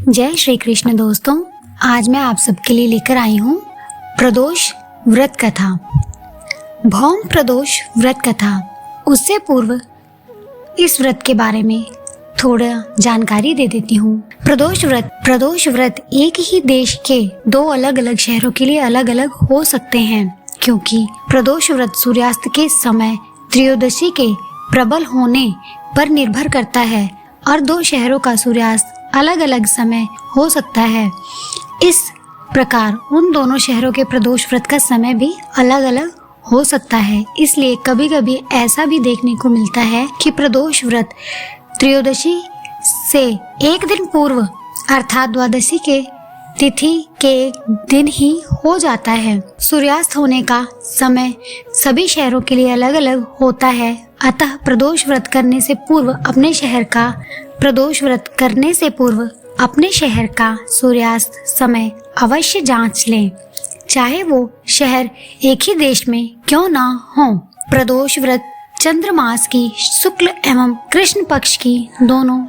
जय श्री कृष्ण दोस्तों, आज मैं आप सबके लिए लेकर आई हूँ प्रदोष व्रत कथा। भौम प्रदोष व्रत कथा। उससे पूर्व इस व्रत के बारे में थोड़ा जानकारी दे देती हूँ। प्रदोष व्रत एक ही देश के दो अलग अलग शहरों के लिए अलग अलग हो सकते हैं, क्योंकि प्रदोष व्रत सूर्यास्त के समय त्रयोदशी के प्रबल होने पर निर्भर करता है और दो शहरों का सूर्यास्त अलग अलग समय हो सकता है। इस प्रकार उन दोनों शहरों के प्रदोष व्रत का समय भी अलग अलग हो सकता है। इसलिए कभी कभी ऐसा भी देखने को मिलता है कि प्रदोष व्रत त्रयोदशी से एक दिन पूर्व अर्थात द्वादशी के तिथि के दिन ही हो जाता है। सूर्यास्त होने का समय सभी शहरों के लिए अलग अलग होता है, अतः प्रदोष व्रत करने से पूर्व अपने शहर का सूर्यास्त समय अवश्य जांच लें, चाहे वो शहर एक ही देश में क्यों ना हो। प्रदोष व्रत चंद्रमास की शुक्ल एवं कृष्ण पक्ष की दोनों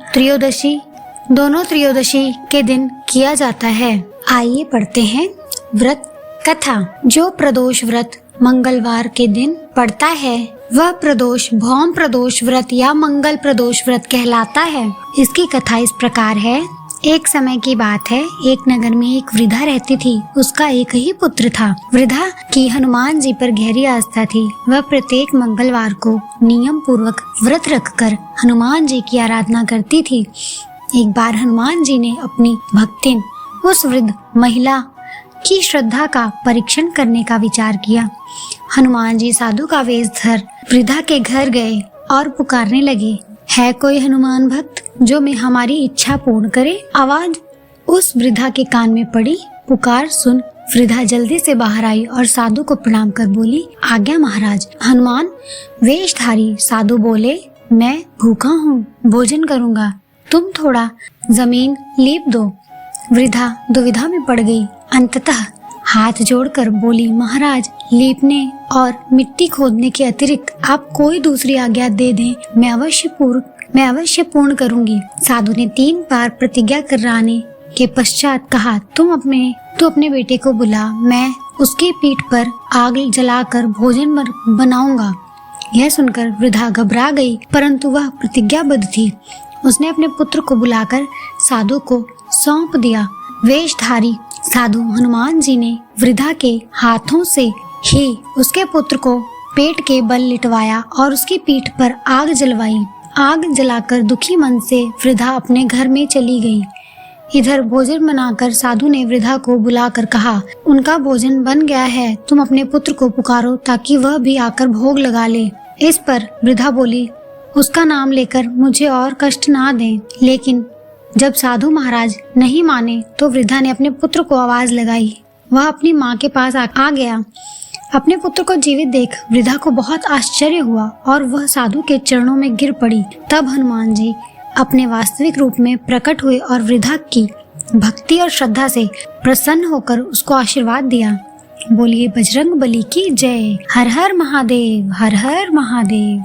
त्रयोदशी के दिन किया जाता है। आइए पढ़ते हैं व्रत कथा। जो प्रदोष व्रत मंगलवार के दिन पड़ता है वह प्रदोष भौम प्रदोष व्रत या मंगल प्रदोष व्रत कहलाता है। इसकी कथा इस प्रकार है। एक समय की बात है, एक नगर में एक वृद्धा रहती थी। उसका एक ही पुत्र था। वृद्धा की हनुमान जी पर गहरी आस्था थी। वह प्रत्येक मंगलवार को नियम पूर्वक व्रत रखकर हनुमान जी की आराधना करती थी। एक बार हनुमान जी ने अपनी भक्तिन उस वृद्ध महिला की श्रद्धा का परीक्षण करने का विचार किया। हनुमान जी साधु का वेश धर वृद्धा के घर गए और पुकारने लगे, है कोई हनुमान भक्त जो में हमारी इच्छा पूर्ण करे। आवाज उस वृद्धा के कान में पड़ी। पुकार सुन वृद्धा जल्दी से बाहर आई और साधु को प्रणाम कर बोली, आज्ञा महाराज। हनुमान वेशधारी साधु बोले, मैं भूखा हूँ, भोजन करूँगा, तुम थोड़ा जमीन लीप दो। वृद्धा दुविधा में पड़ गई। अंततः हाथ जोड़कर बोली, महाराज लीपने और मिट्टी खोदने के अतिरिक्त आप कोई दूसरी आज्ञा दे दें, मैं अवश्य पूर्ण करूंगी। साधु ने 3 बार प्रतिज्ञा कराने के पश्चात कहा, तू अपने बेटे को बुला, मैं उसकी पीठ पर आग जलाकर भोजन बनाऊंगा। यह सुनकर वृद्धा घबरा गई, परंतु वह प्रतिज्ञाबद्ध थी। उसने अपने पुत्र को बुलाकर साधु को सौंप दिया। वेशधारी साधु हनुमान जी ने वृद्धा के हाथों से ही उसके पुत्र को पेट के बल लिटवाया और उसकी पीठ पर आग जलवाई। आग जलाकर दुखी मन से वृद्धा अपने घर में चली गई। इधर भोजन बनाकर साधु ने वृद्धा को बुलाकर कहा, उनका भोजन बन गया है, तुम अपने पुत्र को पुकारो ताकि वह भी आकर भोग लगा ले। इस पर वृद्धा बोली, उसका नाम लेकर मुझे और कष्ट ना दें। लेकिन जब साधु महाराज नहीं माने तो वृद्धा ने अपने पुत्र को आवाज लगाई। वह अपनी माँ के पास आ गया। अपने पुत्र को जीवित देख वृद्धा को बहुत आश्चर्य हुआ और वह साधु के चरणों में गिर पड़ी। तब हनुमान जी अपने वास्तविक रूप में प्रकट हुए और वृद्धा की भक्ति और श्रद्धा से प्रसन्न होकर उसको आशीर्वाद दिया। बोलिए बजरंग बली की जय। हर हर महादेव, हर हर महादेव।